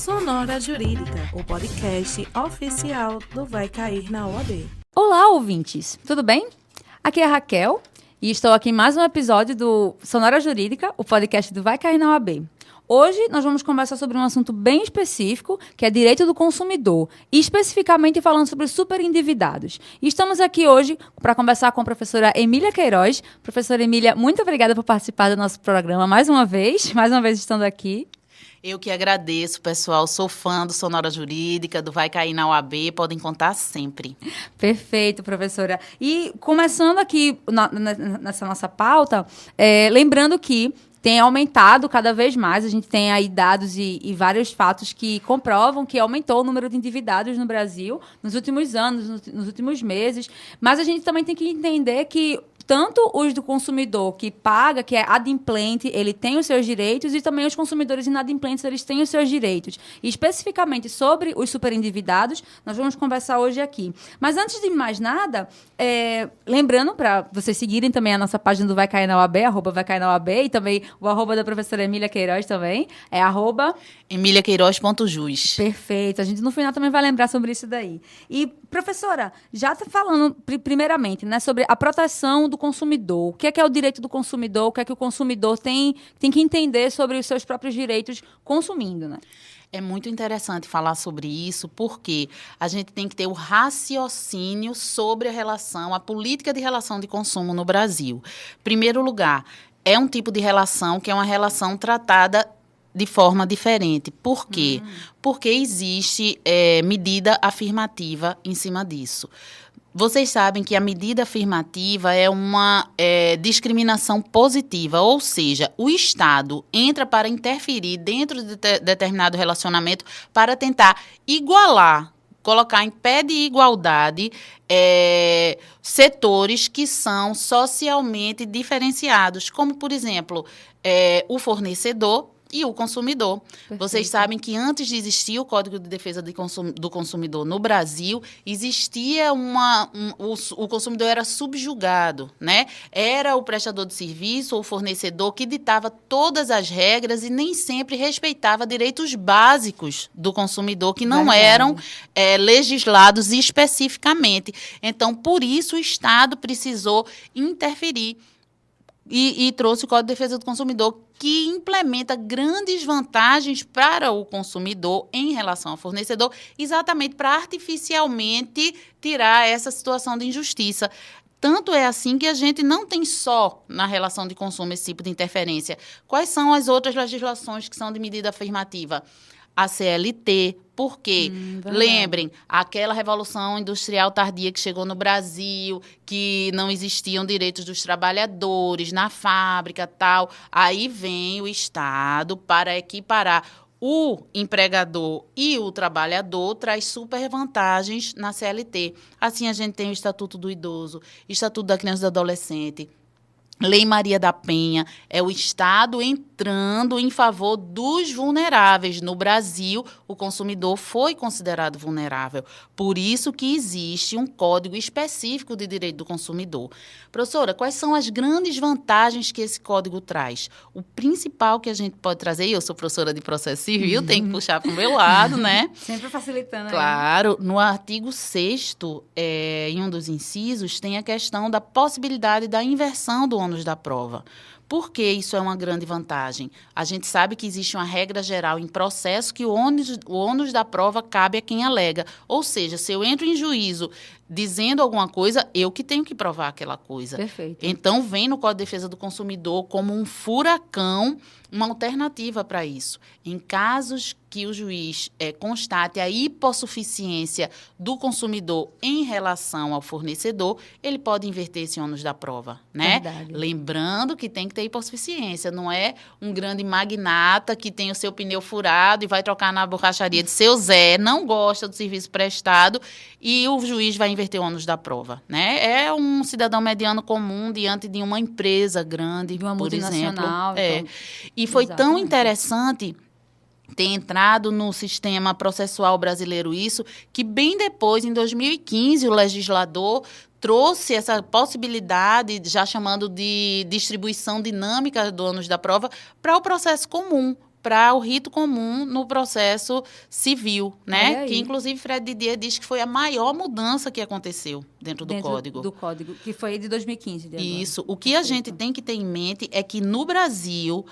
Sonora Jurídica, o podcast oficial do Vai Cair na OAB. Olá, ouvintes! Tudo bem? Aqui é a Raquel e estou aqui em mais um episódio do Sonora Jurídica, o podcast do Vai Cair na OAB. Hoje nós vamos conversar sobre um assunto bem específico, que é direito do consumidor, e especificamente falando sobre os superendividados. E estamos aqui hoje para conversar com a professora Emília Queiroz. Professora Emília, muito obrigada por participar do nosso programa mais uma vez estando aqui. Eu que agradeço, pessoal. Sou fã do Sonora Jurídica, do Vai Cair na OAB, podem contar sempre. Perfeito, professora. E começando aqui nessa nossa pauta, lembrando que tem aumentado cada vez mais, a gente tem aí dados e vários fatos que comprovam que aumentou o número de endividados no Brasil nos últimos anos, nos últimos meses, mas a gente também tem que entender que tanto os do consumidor que paga, que é adimplente, ele tem os seus direitos, e também os consumidores inadimplentes, eles têm os seus direitos. E especificamente sobre os superendividados, nós vamos conversar hoje aqui. Mas antes de mais nada, lembrando para vocês seguirem também a nossa página do Vai Cair na OAB, @VaiCairNaOAB, e também o @ da professora Emília Queiroz também, é EmíliaQueiroz.jus. Perfeito, a gente no final também vai lembrar sobre isso daí. E, professora, já está falando primeiramente, né, sobre a proteção do consumidor. O que é o direito do consumidor? O que é que o consumidor tem que entender sobre os seus próprios direitos consumindo, né? É muito interessante falar sobre isso, porque a gente tem que ter o raciocínio sobre a política de relação de consumo no Brasil. Em primeiro lugar, é um tipo de relação que é uma relação tratada de forma diferente. Por quê? Porque existe medida afirmativa em cima disso. Vocês sabem que a medida afirmativa é uma discriminação positiva, ou seja, o Estado entra para interferir dentro de determinado relacionamento para tentar igualar, colocar em pé de igualdade setores que são socialmente diferenciados, como, por exemplo, o fornecedor e o consumidor. Perfeito. Vocês sabem que antes de existir o Código de Defesa do Consumidor no Brasil, existia o consumidor era subjugado, né? Era o prestador de serviço ou o fornecedor que ditava todas as regras e nem sempre respeitava direitos básicos do consumidor, que não eram legislados especificamente. Então, por isso, o Estado precisou interferir e trouxe o Código de Defesa do Consumidor, que implementa grandes vantagens para o consumidor em relação ao fornecedor, exatamente para artificialmente tirar essa situação de injustiça. Tanto é assim que a gente não tem só na relação de consumo esse tipo de interferência. Quais são as outras legislações que são de medida afirmativa? A CLT, porque, lembrem, aquela revolução industrial tardia que chegou no Brasil, que não existiam direitos dos trabalhadores na fábrica, tal. Aí vem o Estado para equiparar o empregador e o trabalhador, traz super vantagens na CLT. Assim, a gente tem o Estatuto do Idoso, Estatuto da Criança e do Adolescente, Lei Maria da Penha, é o Estado entrando em favor dos vulneráveis. No Brasil, o consumidor foi considerado vulnerável. Por isso que existe um código específico de direito do consumidor. Professora, quais são as grandes vantagens que esse código traz? O principal que a gente pode trazer, e eu sou professora de processo civil, tenho que puxar para o meu lado, né? Sempre facilitando. Claro, no artigo 6º, em um dos incisos, tem a questão da possibilidade da inversão do ônus da prova. Por que isso é uma grande vantagem? A gente sabe que existe uma regra geral em processo que o ônus da prova cabe a quem alega. Ou seja, se eu entro em juízo dizendo alguma coisa, eu que tenho que provar aquela coisa. Perfeito. Então, vem no Código de Defesa do Consumidor como um furacão, uma alternativa para isso. Em casos que o juiz constate a hipossuficiência do consumidor em relação ao fornecedor, ele pode inverter esse ônus da prova, né? Verdade. Lembrando que tem que ter hipossuficiência, não é um grande magnata que tem o seu pneu furado e vai trocar na borracharia de seu Zé, não gosta do serviço prestado e o juiz vai inverter o ônus da prova, né? É um cidadão mediano comum diante de uma empresa grande, de uma por exemplo. multinacional. Então, e foi tão exatamente. interessante ter entrado no sistema processual brasileiro isso, que bem depois, em 2015, o legislador trouxe essa possibilidade, já chamando de distribuição dinâmica do ônus da prova, para o processo comum. para o rito comum no processo civil, né? Olha aí. Que, inclusive, Fred Didier diz que foi a maior mudança que aconteceu dentro do Código. Do Código, que foi de 2015. De agora. Isso. O que a gente tem que ter em mente é que, no Brasil,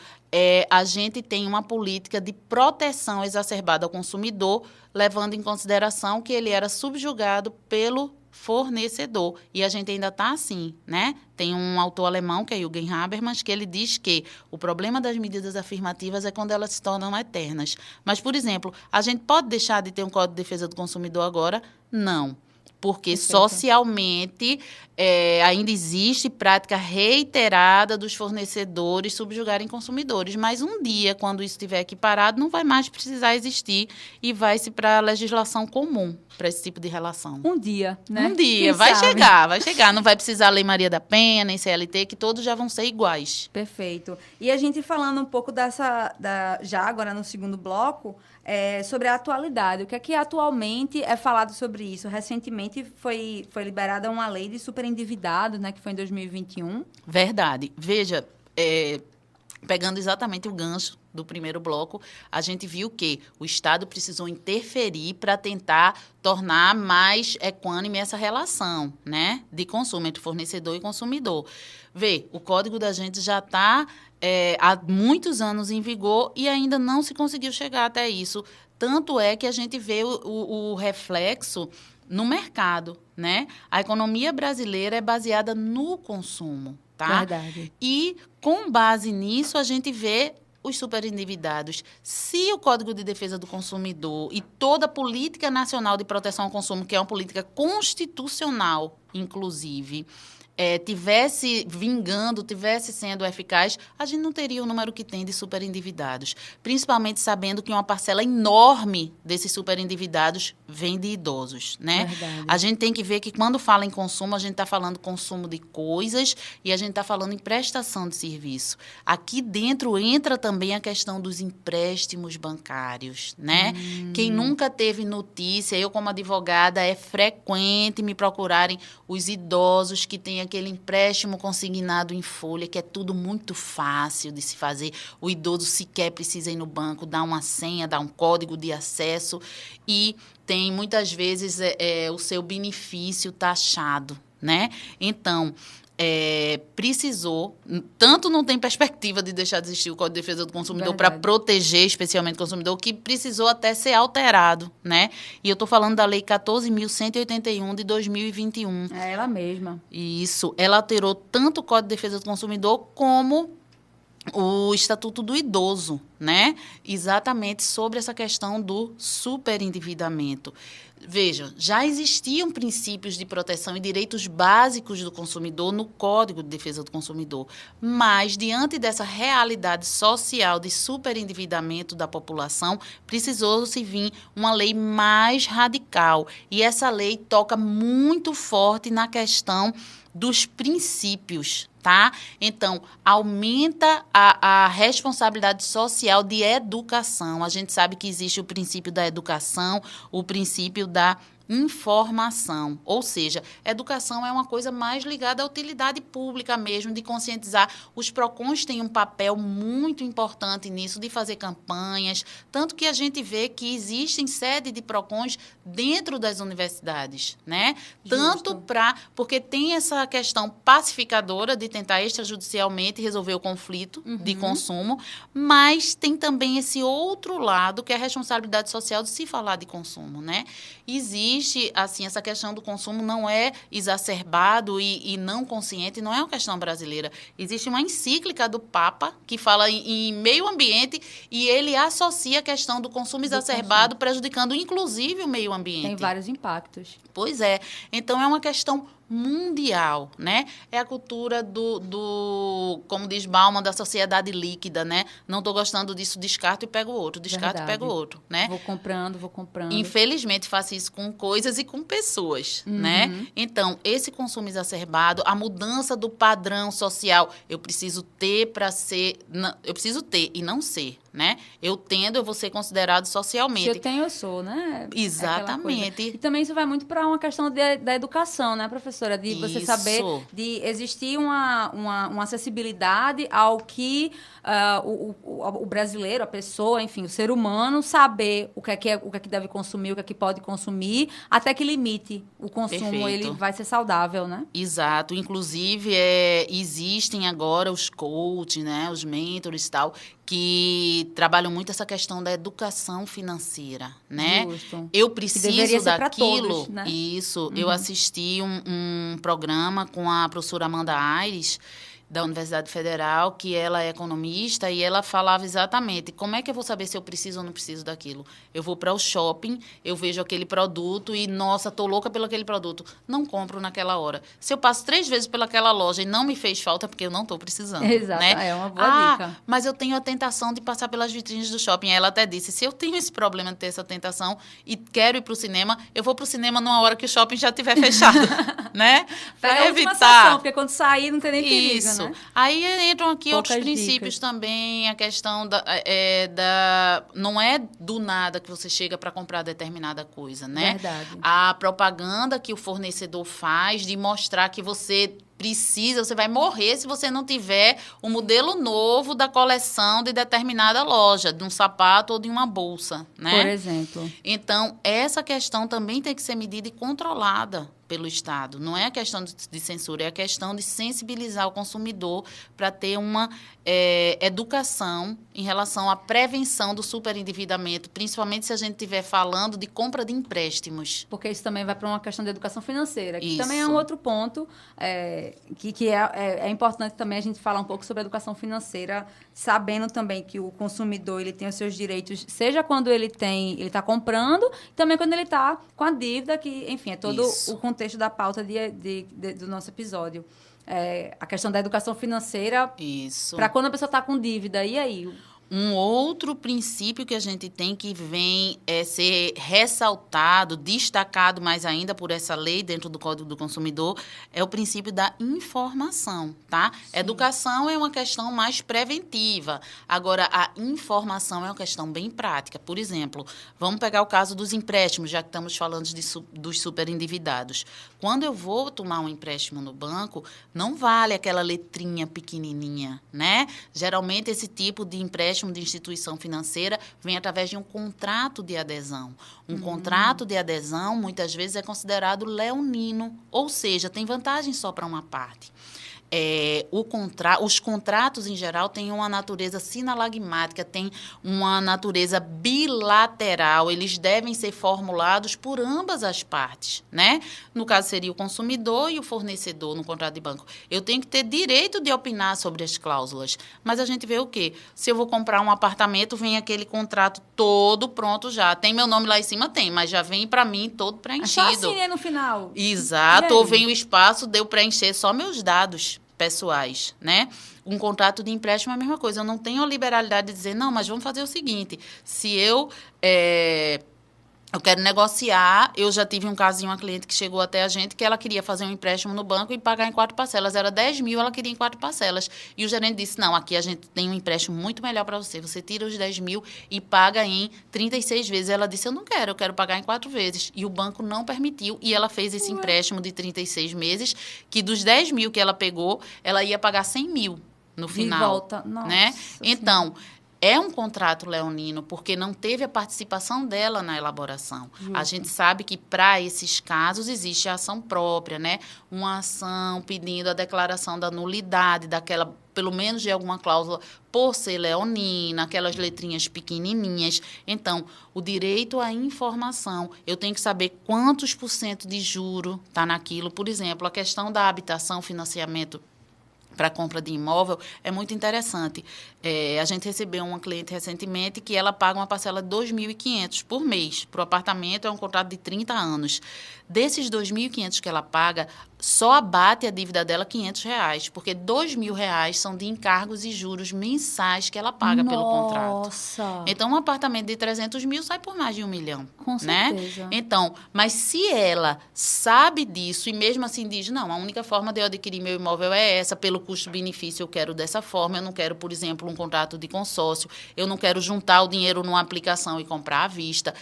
a gente tem uma política de proteção exacerbada ao consumidor, levando em consideração que ele era subjugado pelo fornecedor. E a gente ainda está assim, né? Tem um autor alemão, que é Jürgen Habermas, que ele diz que o problema das medidas afirmativas é quando elas se tornam eternas. Mas, por exemplo, a gente pode deixar de ter um Código de Defesa do Consumidor agora? Não. Porque Perfeito. socialmente ainda existe prática reiterada dos fornecedores subjugarem consumidores. Mas um dia, quando isso estiver equiparado, não vai mais precisar existir e vai-se para a legislação comum para esse tipo de relação. Um dia, né? Um dia, Quem vai sabe? chegar, vai chegar. Não vai precisar Lei Maria da Penha, nem CLT, que todos já vão ser iguais. Perfeito. E a gente falando um pouco já agora no segundo bloco, sobre a atualidade. O que é que atualmente é falado sobre isso? Recentemente foi liberada uma lei de superendividados, né, que foi em 2021. Verdade. Veja, pegando exatamente o gancho do primeiro bloco, a gente viu que o Estado precisou interferir para tentar tornar mais equânime essa relação, né, de consumo entre fornecedor e consumidor. Vê, o Código da gente já está há muitos anos em vigor e ainda não se conseguiu chegar até isso. Tanto é que a gente vê o reflexo no mercado, né? A economia brasileira é baseada no consumo, tá? Verdade. E, com base nisso, a gente vê os superendividados. Se o Código de Defesa do Consumidor e toda a Política Nacional de Proteção ao Consumo, que é uma política constitucional, inclusive, tivesse vingando, tivesse sendo eficaz, a gente não teria o número que tem de superendividados. Principalmente sabendo que uma parcela enorme desses superendividados vem de idosos, né? Verdade. A gente tem que ver que quando fala em consumo, a gente está falando consumo de coisas e a gente está falando em prestação de serviço. Aqui dentro entra também a questão dos empréstimos bancários, né? Quem nunca teve notícia, eu como advogada, é frequente me procurarem os idosos que têm aquele empréstimo consignado em folha, que é tudo muito fácil de se fazer. O idoso sequer precisa ir no banco, dar uma senha, dar um código de acesso e tem, muitas vezes, o seu benefício taxado, né? Então, precisou, tanto não tem perspectiva de deixar de existir o Código de Defesa do Consumidor para proteger especialmente o consumidor, que precisou até ser alterado, né? E eu estou falando da Lei 14.181 de 2021. É ela mesma. Isso, ela alterou tanto o Código de Defesa do Consumidor como o Estatuto do Idoso, né? Exatamente sobre essa questão do superendividamento. Veja, já existiam princípios de proteção e direitos básicos do consumidor no Código de Defesa do Consumidor, mas, diante dessa realidade social de superendividamento da população, precisou-se vir uma lei mais radical. E essa lei toca muito forte na questão dos princípios, tá? Então, aumenta a responsabilidade social de educação. A gente sabe que existe o princípio da educação, o princípio da informação, ou seja, educação é uma coisa mais ligada à utilidade pública mesmo, de conscientizar. Os PROCONs têm um papel muito importante nisso, de fazer campanhas, tanto que a gente vê que existem sede de PROCONs dentro das universidades, né? Tanto porque tem essa questão pacificadora de tentar extrajudicialmente resolver o conflito de consumo, mas tem também esse outro lado, que é a responsabilidade social de se falar de consumo, né? Existe, assim, essa questão do consumo não é exacerbado e não consciente, não é uma questão brasileira. Existe uma encíclica do Papa que fala em meio ambiente e ele associa a questão do consumo exacerbado, prejudicando inclusive o meio ambiente. Tem vários impactos. Pois é. Então, é uma questão mundial, né? É a cultura como diz Bauman, da sociedade líquida, né? Não estou gostando disso, descarto e pego outro, descarto e pego outro, né? Vou comprando. Infelizmente, faço isso com coisas e com pessoas, né? Então, esse consumo exacerbado, a mudança do padrão social, eu preciso ter para ser... Eu preciso ter e não ser, né? Eu vou ser considerado socialmente. Se eu tenho, eu sou, né? Exatamente. E também isso vai muito para uma questão da educação, né, professora? De você saber, de existir uma acessibilidade ao que o brasileiro, a pessoa, enfim, o ser humano, saber o que é que deve consumir, o que é que pode consumir, até que limite o consumo, Perfeito. ele vai ser saudável, né? Exato. Inclusive, existem agora os coaches, né, os mentors e tal, que trabalham muito essa questão da educação financeira, né? Justo. Eu Que preciso deveria ser pra daquilo. todos, né? Isso. Eu assisti um programa com a professora Amanda Aires, da Universidade Federal, que ela é economista, e ela falava exatamente como é que eu vou saber se eu preciso ou não preciso daquilo. Eu vou para o shopping, eu vejo aquele produto e, nossa, tô louca pelo aquele produto. Não compro naquela hora. Se eu passo 3 vezes pelaquela loja e não me fez falta, é porque eu não estou precisando. Exato, né? é uma boa dica. Mas eu tenho a tentação de passar pelas vitrines do shopping. Ela até disse, se eu tenho esse problema de ter essa tentação e quero ir para o cinema, eu vou para o cinema numa hora que o shopping já estiver fechado, né? Para evitar. Porque quando sair não tem nem perigo, Isso. né? Aí entram aqui Poucas outros princípios dicas. também, a questão não é do nada que você chega para comprar determinada coisa, né? Verdade. A propaganda que o fornecedor faz de mostrar que você vai morrer se você não tiver o modelo novo da coleção de determinada loja, de um sapato ou de uma bolsa, né? Por exemplo. Então, essa questão também tem que ser medida e controlada pelo Estado. Não é a questão de censura, é a questão de sensibilizar o consumidor para ter uma educação em relação à prevenção do superendividamento, principalmente se a gente estiver falando de compra de empréstimos. Porque isso também vai para uma questão de educação financeira, que Isso. também é um outro ponto que é importante também a gente falar um pouco sobre a educação financeira, sabendo também que o consumidor ele tem os seus direitos, seja quando ele está comprando, também quando ele está com a dívida, que, enfim, é todo Isso. o contexto da pauta do nosso episódio. A questão da educação financeira para quando a pessoa está com dívida. E aí? Um outro princípio que a gente tem que vem ser ressaltado, destacado mais ainda por essa lei dentro do Código do Consumidor, é o princípio da informação, tá? Sim. Educação é uma questão mais preventiva. Agora, a informação é uma questão bem prática. Por exemplo, vamos pegar o caso dos empréstimos, já que estamos falando dos superendividados. Quando eu vou tomar um empréstimo no banco, não vale aquela letrinha pequenininha, né? Geralmente, esse tipo de empréstimo de instituição financeira vem através de um contrato de adesão. Um contrato de adesão, muitas vezes, é considerado leonino, ou seja, tem vantagem só para uma parte. Os contratos, em geral, têm uma natureza sinalagmática, têm uma natureza bilateral. Eles devem ser formulados por ambas as partes, né? No caso, seria o consumidor e o fornecedor no contrato de banco. Eu tenho que ter direito de opinar sobre as cláusulas. Mas a gente vê o quê? Se eu vou comprar um apartamento, vem aquele contrato todo pronto já. Tem meu nome lá em cima? Tem, mas já vem para mim todo preenchido. Só assinei no final. Exato. Ou vem o espaço, deu preencher só meus dados pessoais, né? Um contrato de empréstimo é a mesma coisa. Eu não tenho a liberalidade de dizer, não, mas vamos fazer o seguinte, se eu quero negociar, eu já tive um caso de uma cliente que chegou até a gente que ela queria fazer um empréstimo no banco e pagar em 4 parcelas. Era 10 mil, ela queria em 4 parcelas. E o gerente disse, não, aqui a gente tem um empréstimo muito melhor para você. Você tira os 10 mil e paga em 36 vezes. Ela disse, eu quero pagar em 4 vezes. E o banco não permitiu. E ela fez esse empréstimo de 36 meses, que dos 10 mil que ela pegou, ela ia pagar 100 mil no final. De volta. Nossa, né? sim. Então, é um contrato leonino, porque não teve a participação dela na elaboração. Justo. A gente sabe que, para esses casos, existe a ação própria, né? Uma ação pedindo a declaração da nulidade daquela, pelo menos de alguma cláusula, por ser leonina, aquelas letrinhas pequenininhas. Então, o direito à informação, eu tenho que saber quantos % de juro está naquilo. Por exemplo, a questão da habitação, financiamento para compra de imóvel, é muito interessante. A gente recebeu uma cliente recentemente que ela paga uma parcela de 2.500 por mês. Para o apartamento, é um contrato de 30 anos. Desses 2.500 que ela paga, só abate a dívida dela R$ 500, porque R$ 2.000 são de encargos e juros mensais que ela paga pelo contrato. Nossa! Então, um apartamento de 300 mil sai por mais de 1 milhão. Com né? certeza. Então, mas se ela sabe disso e mesmo assim diz, não, a única forma de eu adquirir meu imóvel é essa, pelo custo-benefício eu quero dessa forma, eu não quero, por exemplo, um contrato de consórcio, eu não quero juntar o dinheiro numa aplicação e comprar à vista.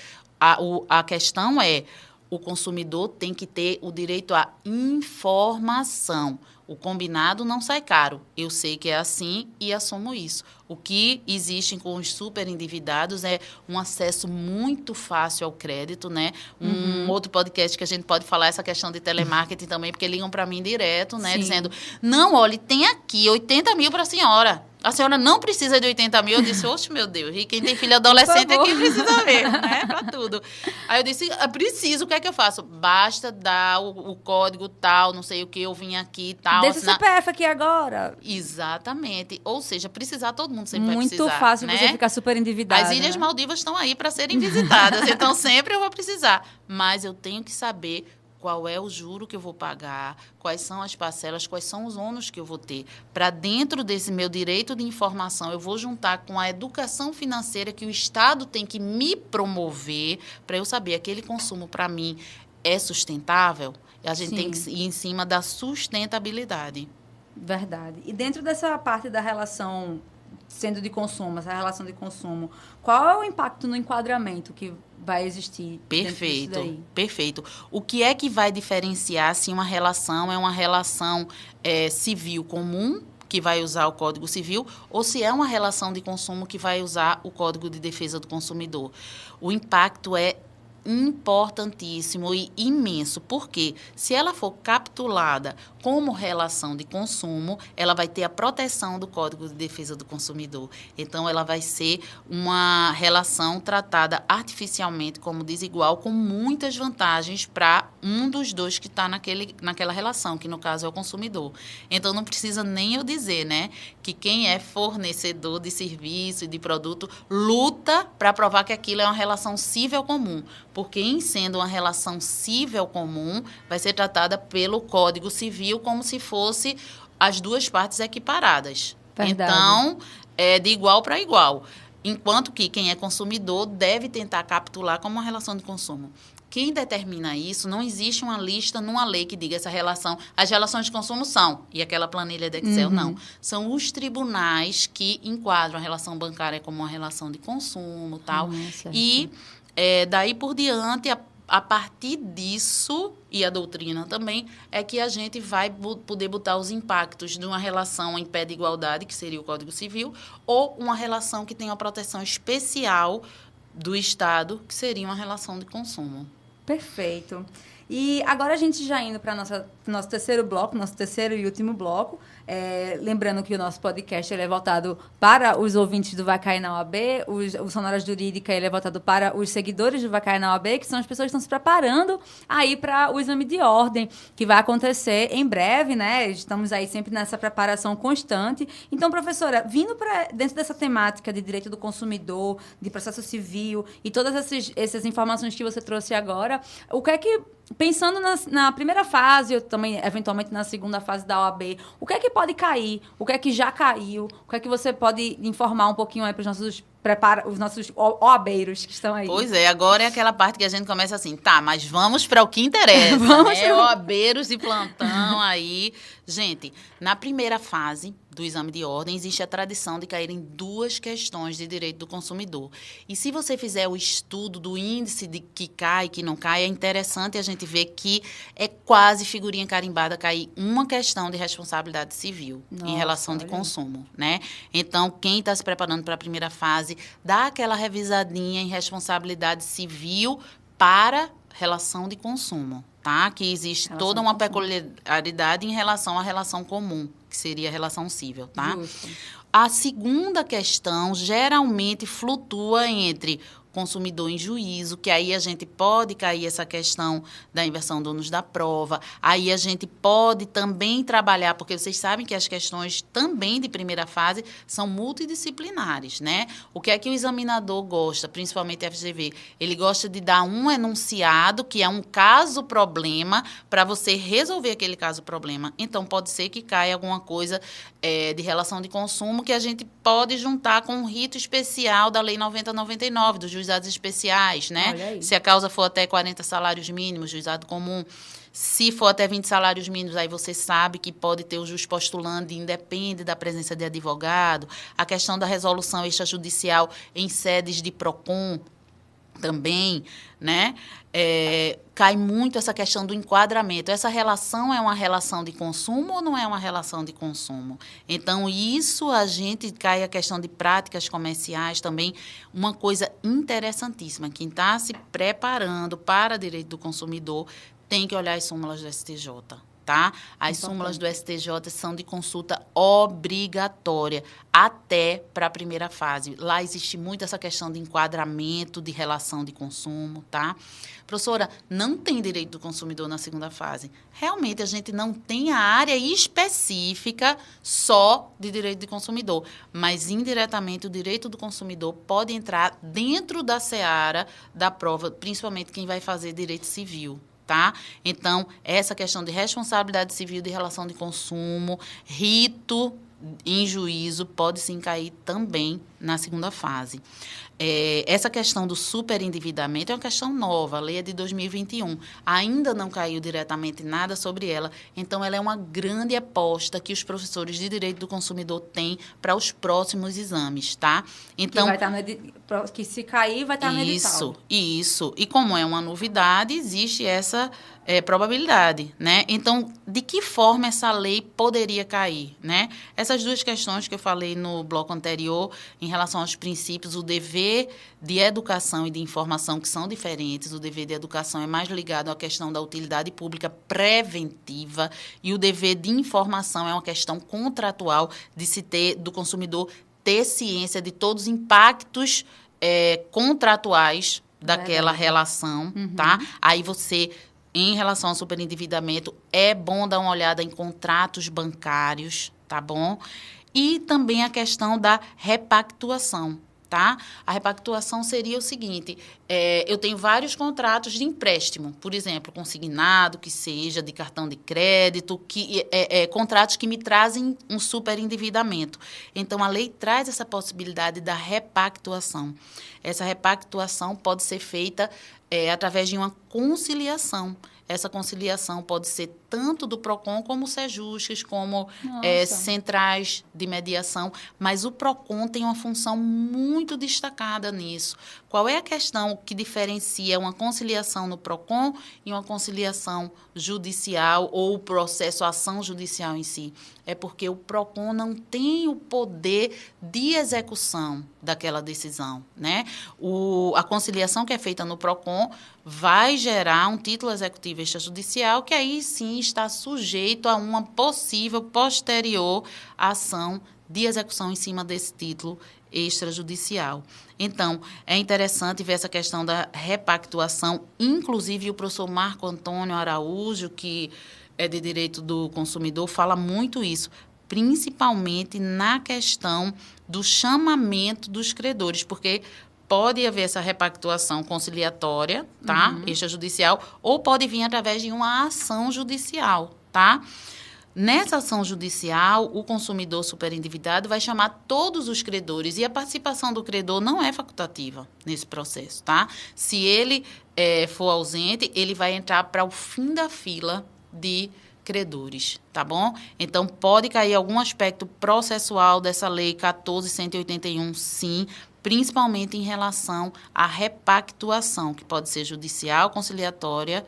A questão é, o consumidor tem que ter o direito à informação. O combinado não sai caro. Eu sei que é assim e assumo isso. O que existe com os superendividados é um acesso muito fácil ao crédito, né? Um outro podcast que a gente pode falar essa questão de telemarketing também, porque ligam para mim direto, né? Sim. Dizendo, não, olha, tem aqui 80 mil para a senhora. A senhora não precisa de 80 mil. Eu disse, oxe, meu Deus, e quem tem filho adolescente é quem precisa mesmo, né? Pra tudo. Aí eu disse, preciso, o que é que eu faço? Basta dar o código tal, não sei o que, eu vim aqui e tal. Deixa o CPF aqui agora. Exatamente. Ou seja, precisar, todo mundo sempre vai Muito precisar. fácil né? você ficar super endividado. As Ilhas né? Maldivas estão aí para serem visitadas, então sempre eu vou precisar. Mas eu tenho que saber qual é o juro que eu vou pagar, quais são as parcelas, quais são os ônus que eu vou ter. Para dentro desse meu direito de informação, eu vou juntar com a educação financeira que o Estado tem que me promover para eu saber aquele consumo para mim é sustentável. A gente Sim. tem que ir em cima da sustentabilidade. Verdade. E dentro dessa parte da relação sendo de consumo, essa relação de consumo, qual é o impacto no enquadramento que vai existir? Perfeito, perfeito. O que é que vai diferenciar se uma relação é uma relação civil comum, que vai usar o Código Civil, ou se é uma relação de consumo que vai usar o Código de Defesa do Consumidor? O impacto é importantíssimo e imenso, porque se ela for capitulada como relação de consumo, ela vai ter a proteção do Código de Defesa do Consumidor. Então, ela vai ser uma relação tratada artificialmente como desigual, com muitas vantagens para um dos dois que está naquela relação, que no caso é o consumidor. Então, não precisa nem eu dizer, né, que quem é fornecedor de serviço e de produto luta para provar que aquilo é uma relação cível comum, porque em sendo uma relação cível comum, vai ser tratada pelo Código Civil como se fosse as duas partes equiparadas. Verdade. Então, é de igual para igual. Enquanto que quem é consumidor deve tentar capitular como uma relação de consumo. Quem determina isso, não existe uma lista numa lei que diga essa relação. As relações de consumo são, e aquela planilha de Excel, não. São os tribunais que enquadram a relação bancária como uma relação de consumo, tal. E daí por diante, a partir disso, e a doutrina também, é que a gente vai poder botar os impactos de uma relação em pé de igualdade, que seria o Código Civil, ou uma relação que tem uma proteção especial do Estado, que seria uma relação de consumo. Perfeito. E agora a gente já indo para nosso terceiro bloco, nosso terceiro e último bloco. Lembrando que o nosso podcast ele é voltado para os ouvintes do Vai Cair na OAB, o Sonoras Jurídica ele é voltado para os seguidores do Vai Cair na OAB, que são as pessoas que estão se preparando aí para o exame de ordem, que vai acontecer em breve, né? Estamos aí sempre nessa preparação constante. Então, professora, vindo para dentro dessa temática de direito do consumidor, de processo civil e todas essas informações que você trouxe agora, o que é que, pensando na primeira fase, ou também eventualmente na segunda fase da OAB, o que é que pode cair? O que é que já caiu? O que é que você pode informar um pouquinho aí para os nossos OABeiros que estão aí? Pois é, agora é aquela parte que a gente começa assim, tá, mas vamos para o que interessa, OABeiros de plantão aí. Gente, na primeira fase do exame de ordem, existe a tradição de cair em 2 questões de direito do consumidor. E se você fizer o estudo do índice de que cai e que não cai, é interessante a gente ver que é quase figurinha carimbada cair uma questão de responsabilidade civil em relação de consumo, né? Então, quem está se preparando para a primeira fase, dá aquela revisadinha em responsabilidade civil para relação de consumo, tá? Que existe toda uma peculiaridade em relação à relação comum, que seria a relação cível, tá? Justo. A segunda questão geralmente flutua entre consumidor em juízo, que aí a gente pode cair essa questão da inversão do ônus da prova. Aí a gente pode também trabalhar, porque vocês sabem que as questões também de primeira fase são multidisciplinares, né? O que é que o examinador gosta, principalmente a FGV? Ele gosta de dar um enunciado, que é um caso-problema, para você resolver aquele caso-problema. Então, pode ser que caia alguma coisa de relação de consumo que a gente pode juntar com um rito especial da Lei 90/99, dos juizados especiais, né? Se a causa for até 40 salários mínimos, juizado comum. Se for até 20 salários mínimos, aí você sabe que pode ter o juiz postulando e independe da presença de advogado. A questão da resolução extrajudicial em sedes de PROCON também, né? Cai muito essa questão do enquadramento. Essa relação é uma relação de consumo ou não é uma relação de consumo? Então, isso a gente cai a questão de práticas comerciais também, uma coisa interessantíssima. Quem está se preparando para direito do consumidor tem que olhar as súmulas do STJ. Tá? As súmulas do STJ são de consulta obrigatória, até para a primeira fase. Lá existe muito essa questão de enquadramento, de relação de consumo, tá? Professora, não tem direito do consumidor na segunda fase. Realmente, a gente não tem a área específica só de direito do consumidor, mas, indiretamente, o direito do consumidor pode entrar dentro da seara da prova, principalmente quem vai fazer direito civil. Tá? Então, essa questão de responsabilidade civil de relação de consumo, rito em juízo, pode sim cair também na segunda fase. Essa questão do superendividamento é uma questão nova, a lei é de 2021. Ainda não caiu diretamente nada sobre ela, então ela é uma grande aposta que os professores de Direito do Consumidor têm para os próximos exames, tá? Então, que se cair, vai estar no edital. Isso. E como é uma novidade, existe essa probabilidade, né? Então, de que forma essa lei poderia cair, né? Essas duas questões que eu falei no bloco anterior, em relação aos princípios, o dever de educação e de informação, que são diferentes. O dever de educação é mais ligado à questão da utilidade pública preventiva e o dever de informação é uma questão contratual de se ter, do consumidor ter ciência de todos os impactos contratuais daquela relação, tá? Aí você, em relação ao superendividamento, é bom dar uma olhada em contratos bancários, tá bom? E também a questão da repactuação, tá? A repactuação seria o seguinte, eu tenho vários contratos de empréstimo, por exemplo, consignado, que seja de cartão de crédito, contratos que me trazem um superendividamento. Então, a lei traz essa possibilidade da repactuação. Essa repactuação pode ser feita através de uma conciliação. Essa conciliação pode ser tanto do PROCON como Sejusques, como centrais de mediação, mas o PROCON tem uma função muito destacada nisso. Qual é a questão que diferencia uma conciliação no PROCON e uma conciliação judicial ou o processo, a ação judicial em si? É porque o PROCON não tem o poder de execução daquela decisão, né? A conciliação que é feita no PROCON vai gerar um título executivo extrajudicial que aí sim está sujeito a uma possível posterior ação de execução em cima desse título extrajudicial. Então, é interessante ver essa questão da repactuação, inclusive o professor Marco Antônio Araújo, que é de Direito do Consumidor, fala muito isso, principalmente na questão do chamamento dos credores, porque pode haver essa repactuação conciliatória, tá? Extrajudicial, ou pode vir através de uma ação judicial, tá? Nessa ação judicial, o consumidor superendividado vai chamar todos os credores e a participação do credor não é facultativa nesse processo, tá? Se ele for ausente, ele vai entrar para o fim da fila de credores, tá bom? Então, pode cair algum aspecto processual dessa lei 14.181, sim, principalmente em relação à repactuação, que pode ser judicial, conciliatória,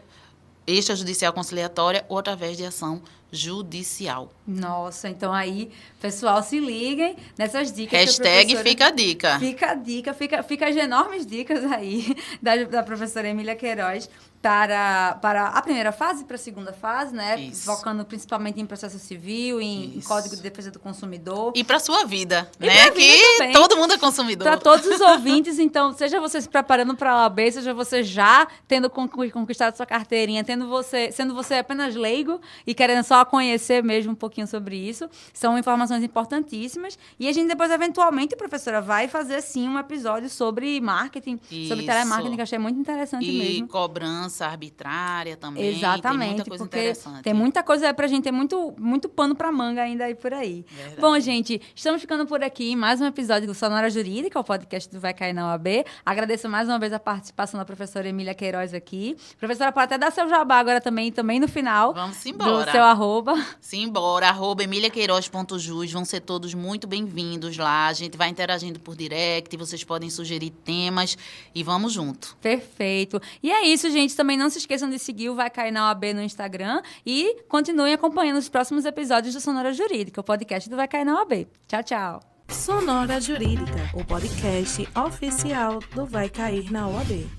extrajudicial conciliatória ou através de ação judicial. Nossa, então aí, pessoal, se liguem nessas dicas. Hashtag fica a dica. Fica a dica, fica as enormes dicas aí da professora Emília Queiroz para a primeira fase e para a segunda fase, né? Isso. Focando principalmente em processo civil, em Código de Defesa do Consumidor. E para sua vida, E né? pra vida Que também. todo mundo é consumidor. Para todos os ouvintes, então, seja você se preparando para a OAB, seja você já tendo conquistado sua carteirinha, sendo você apenas leigo e querendo só conhecer mesmo um pouquinho sobre isso, são informações importantíssimas. E a gente depois, eventualmente, professora, vai fazer, sim, um episódio sobre marketing, sobre Isso. telemarketing, que eu achei muito interessante E mesmo. cobrança arbitrária também. Exatamente, Tem muita coisa porque interessante. tem muita coisa pra gente, tem muito pano pra manga ainda aí por aí. Verdade. Bom, gente, estamos ficando por aqui em mais um episódio do Sonora Jurídica, o podcast do Vai Cair na OAB. Agradeço mais uma vez a participação da professora Emília Queiroz aqui. Professora, pode até dar seu jabá agora também no final. Vamos embora. Do seu @. Simbora, @emiliaqueiroz.jus, vão ser todos muito bem-vindos lá, a gente vai interagindo por direct, vocês podem sugerir temas e vamos junto. Perfeito. E é isso, gente, também não se esqueçam de seguir o Vai Cair na OAB no Instagram e continuem acompanhando os próximos episódios do Sonora Jurídica, o podcast do Vai Cair na OAB. Tchau, tchau. Sonora Jurídica, o podcast oficial do Vai Cair na OAB.